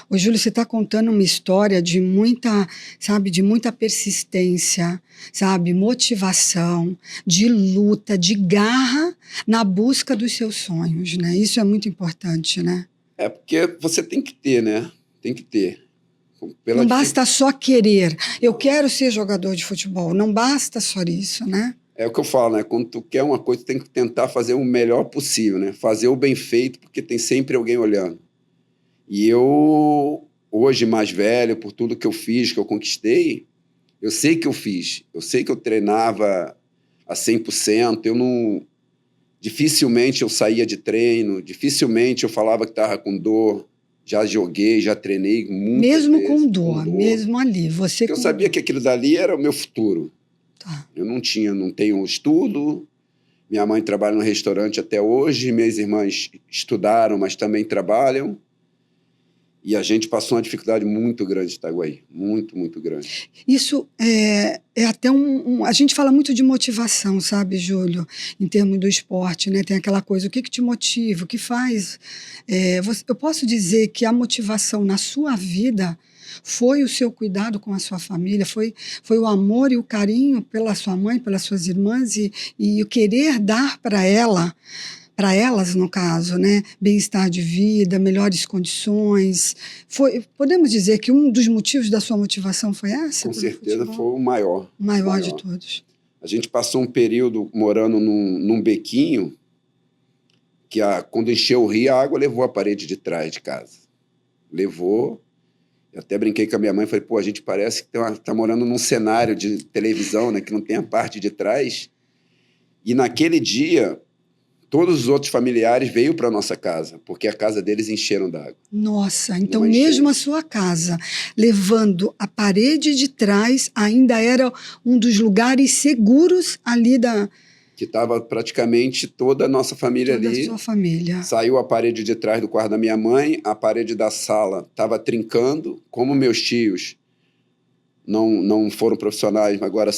Ô, Júlio, você está contando uma história de muita, sabe, de muita persistência, sabe, motivação, de luta, de garra na busca dos seus sonhos, né? Isso é muito importante, né? É porque você tem que ter, né? Tem que ter. Não basta só querer. Eu quero ser jogador de futebol. Não basta só isso, né? É o que eu falo, né? Quando tu quer uma coisa, tu tem que tentar fazer o melhor possível, né? Fazer o bem feito, porque tem sempre alguém olhando. E eu, hoje mais velho, por tudo que eu fiz, que eu conquistei, eu sei que eu fiz. Eu sei que eu treinava a 100%. Eu não... Dificilmente eu saía de treino, dificilmente eu falava que estava com dor. Já joguei, já treinei muitas Mesmo vezes. com dor, mesmo ali. Você Porque eu com sabia dor. que aquilo dali era o meu futuro. Tá. Eu não tenho estudo. Minha mãe trabalha no restaurante até hoje. Minhas irmãs estudaram, mas também trabalham. E a gente passou uma dificuldade muito grande em Itaguaí. Muito, muito grande. Isso é até a gente fala muito de motivação, sabe, Júlio? Em termos do esporte, né? Tem aquela coisa, o que te motiva, o que faz... eu posso dizer que a motivação na sua vida foi o seu cuidado com a sua família, foi o amor e o carinho pela sua mãe, pelas suas irmãs e o querer dar para elas, no caso, né, bem-estar de vida, melhores condições. Podemos dizer que um dos motivos da sua motivação foi essa? Com certeza foi o maior. O maior de todos. A gente passou um período morando num bequinho que quando encheu o rio, a água levou a parede de trás de casa. Levou. Eu até brinquei com a minha mãe, falei, pô, a gente parece que tá morando num cenário de televisão, né, que não tem a parte de trás. E naquele dia, todos os outros familiares veio para nossa casa, porque a casa deles encheram d'água. Nossa, então mesmo a sua casa, levando a parede de trás, ainda era um dos lugares seguros ali da... Que estava praticamente toda a nossa família ali. Toda a sua família. Saiu a parede de trás do quarto da minha mãe, a parede da sala estava trincando. Como meus tios não foram profissionais, mas agora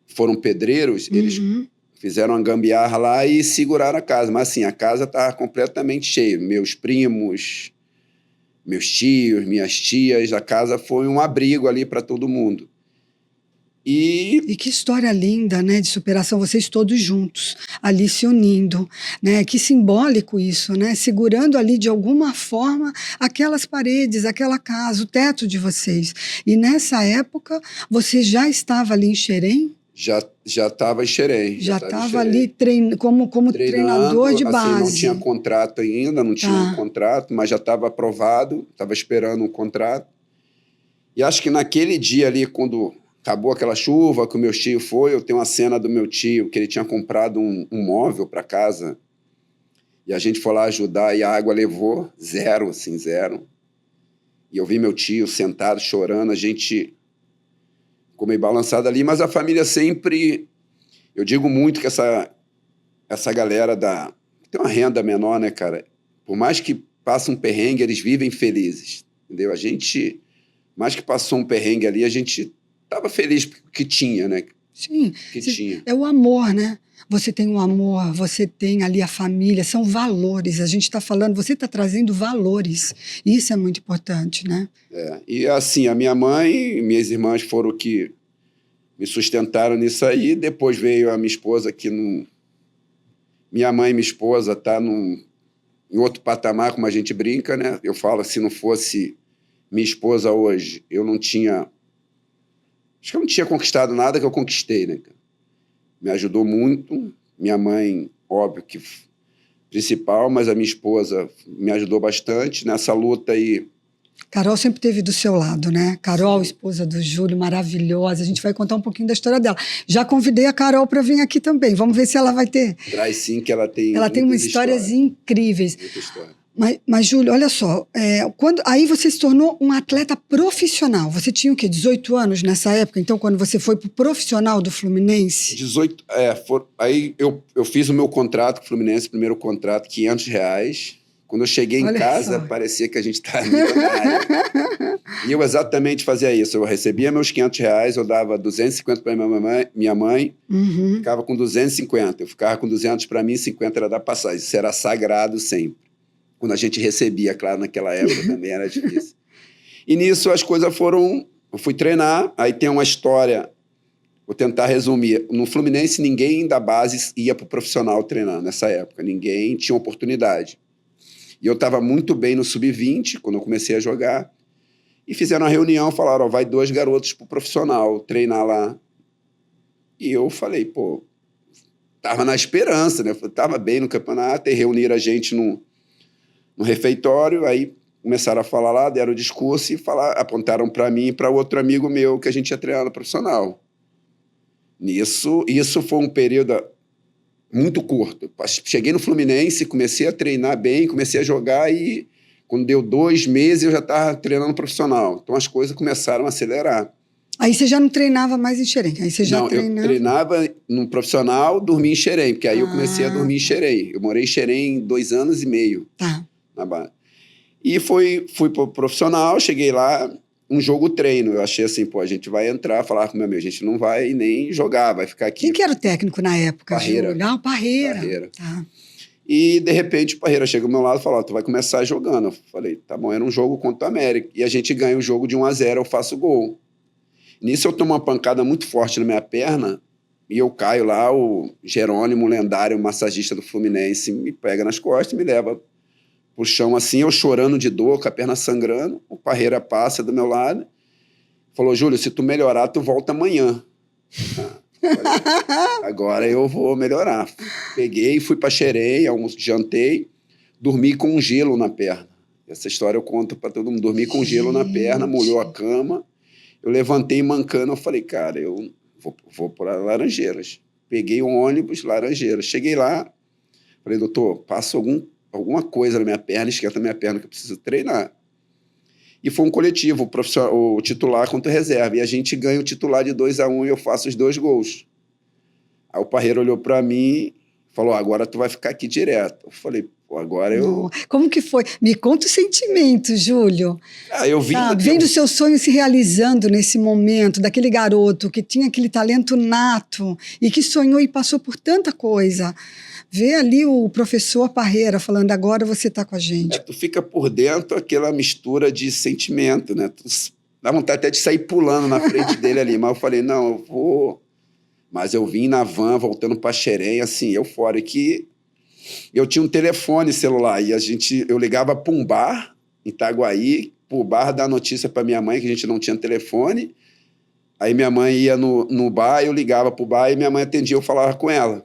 foram pedreiros, eles fizeram uma gambiarra lá e seguraram a casa. Mas assim, a casa estava completamente cheia. Meus primos, meus tios, minhas tias, a casa foi um abrigo ali para todo mundo. E que história linda, né, de superação, vocês todos juntos, ali se unindo, né, que simbólico isso, né, segurando ali de alguma forma aquelas paredes, aquela casa, o teto de vocês. E nessa época, você já estava ali em Xerém? Já estava em Xerém. Já estava ali como treinador de base. Assim, não tinha contrato ainda, não tinha um contrato, mas já estava aprovado, estava esperando um contrato. E acho que naquele dia ali, quando acabou aquela chuva, que o meu tio foi, eu tenho uma cena do meu tio, que ele tinha comprado um móvel para casa, e a gente foi lá ajudar, e a água levou zero, assim, zero. E eu vi meu tio sentado, chorando, a gente ficou meio balançado ali, mas a família sempre... Eu digo muito que essa galera tem uma renda menor, né, cara? Por mais que passe um perrengue, eles vivem felizes, entendeu? A gente, mais que passou um perrengue ali, a gente estava feliz porque tinha, né? Sim, tinha. É o amor, né? Você tem o amor, você tem ali a família, são valores. A gente está falando, você está trazendo valores. Isso é muito importante, né? E assim, a minha mãe e minhas irmãs foram que me sustentaram nisso aí. Depois veio a minha esposa, minha mãe e minha esposa tá em outro patamar, como a gente brinca, né? Eu falo, se não fosse minha esposa hoje, acho que eu não tinha conquistado nada que eu conquistei, né? Me ajudou muito. Minha mãe, óbvio que principal, mas a minha esposa me ajudou bastante nessa luta aí. Carol sempre esteve do seu lado, né? Carol, esposa do Júlio, maravilhosa. A gente vai contar um pouquinho da história dela. Já convidei a Carol para vir aqui também. Vamos ver se ela vai ter. Traz sim, que ela tem umas histórias incríveis. Muita história. Mas, Júlio, olha só, aí você se tornou um atleta profissional. Você tinha o quê? 18 anos nessa época? Então, quando você foi pro profissional do Fluminense? 18, aí eu fiz o meu contrato com o Fluminense, primeiro contrato, R$500. Quando eu cheguei em casa, parecia que a gente estava milionário. E eu exatamente fazia isso. Eu recebia meus R$500, eu dava 250 para minha mãe, ficava com 250. Eu ficava com 200 para mim, 50 era da passagem. Isso era sagrado sempre. Quando a gente recebia, claro, naquela época também era difícil. E nisso as coisas foram... Eu fui treinar, aí tem uma história, vou tentar resumir. No Fluminense, ninguém da base ia para o profissional treinar nessa época. Ninguém tinha oportunidade. E eu estava muito bem no sub-20, quando eu comecei a jogar. E fizeram uma reunião, falaram, vai 2 garotos para o profissional treinar lá. E eu falei, pô, tava na esperança, né? Tava bem no campeonato, e reuniram a gente no refeitório, aí começaram a falar lá, deram o discurso e apontaram para mim e para outro amigo meu que a gente ia treinar no profissional. Isso foi um período muito curto. Cheguei no Fluminense, comecei a treinar bem, comecei a jogar e quando deu 2 meses eu já estava treinando profissional. Então as coisas começaram a acelerar. Aí você já não treinava mais em Xerém? Aí você já não, treinava... eu treinava no profissional, dormia em Xerém, porque aí eu comecei a dormir em Xerém. Eu morei em Xerém 2 anos e meio. Tá. Na base. E fui pro profissional, cheguei lá, um jogo treino. Eu achei assim, pô, a gente vai entrar, falar com o meu amigo, a gente não vai nem jogar, vai ficar aqui. Quem que era o técnico na época? Parreira. Não, Parreira. Parreira. Tá. E, de repente, o Parreira chega ao meu lado e fala, tu vai começar jogando. Eu falei, tá bom, era um jogo contra o América. E a gente ganha o jogo de 1-0, eu faço gol. Nisso eu tomo uma pancada muito forte na minha perna e eu caio lá, o Jerônimo, lendário massagista do Fluminense, me pega nas costas e me leva pro chão assim, eu chorando de dor, com a perna sangrando. O Parreira passa do meu lado, falou, Júlio, se tu melhorar, tu volta amanhã. Agora eu vou melhorar. Peguei, fui para Xerém, jantei, dormi com gelo na perna. Essa história eu conto para todo mundo. Dormi com gelo na perna, molhou a cama. Eu levantei mancando, eu falei, cara, eu vou para Laranjeiras. Peguei um ônibus, Laranjeiras. Cheguei lá, falei, doutor, passa alguma coisa na minha perna, esquenta a minha perna que eu preciso treinar. E foi um coletivo, o titular contra o reserva. E a gente ganha o titular de 2-1 e eu faço os 2 gols. Aí o Parreira olhou para mim e falou, agora tu vai ficar aqui direto. Eu falei, pô, agora eu... Como que foi? Me conta o sentimento, Júlio. Eu vi... Vendo o seu sonho se realizando nesse momento, daquele garoto que tinha aquele talento nato e que sonhou e passou por tanta coisa. Ver ali o professor Parreira falando, agora você está com a gente. Tu fica por dentro aquela mistura de sentimento, né? Tu dá vontade até de sair pulando na frente dele ali. Mas eu falei, não, eu vou... Mas eu vim na van, voltando para Xerém, assim, eufórico. E eu tinha um telefone celular e eu ligava para um bar em Itaguaí, pro bar dar notícia para minha mãe que a gente não tinha telefone. Aí minha mãe ia no bar, eu ligava pro bar e minha mãe atendia, eu falava com ela.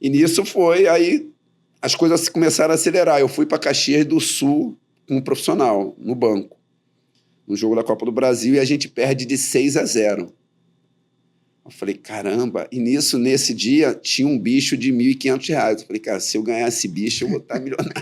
E nisso aí as coisas começaram a acelerar. Eu fui para Caxias do Sul com um profissional, no banco, no jogo da Copa do Brasil, e a gente perde de 6-0. Eu falei, caramba. E nesse dia, tinha um bicho de R$ 1.500. Eu falei, cara, se eu ganhar esse bicho, eu vou estar milionário.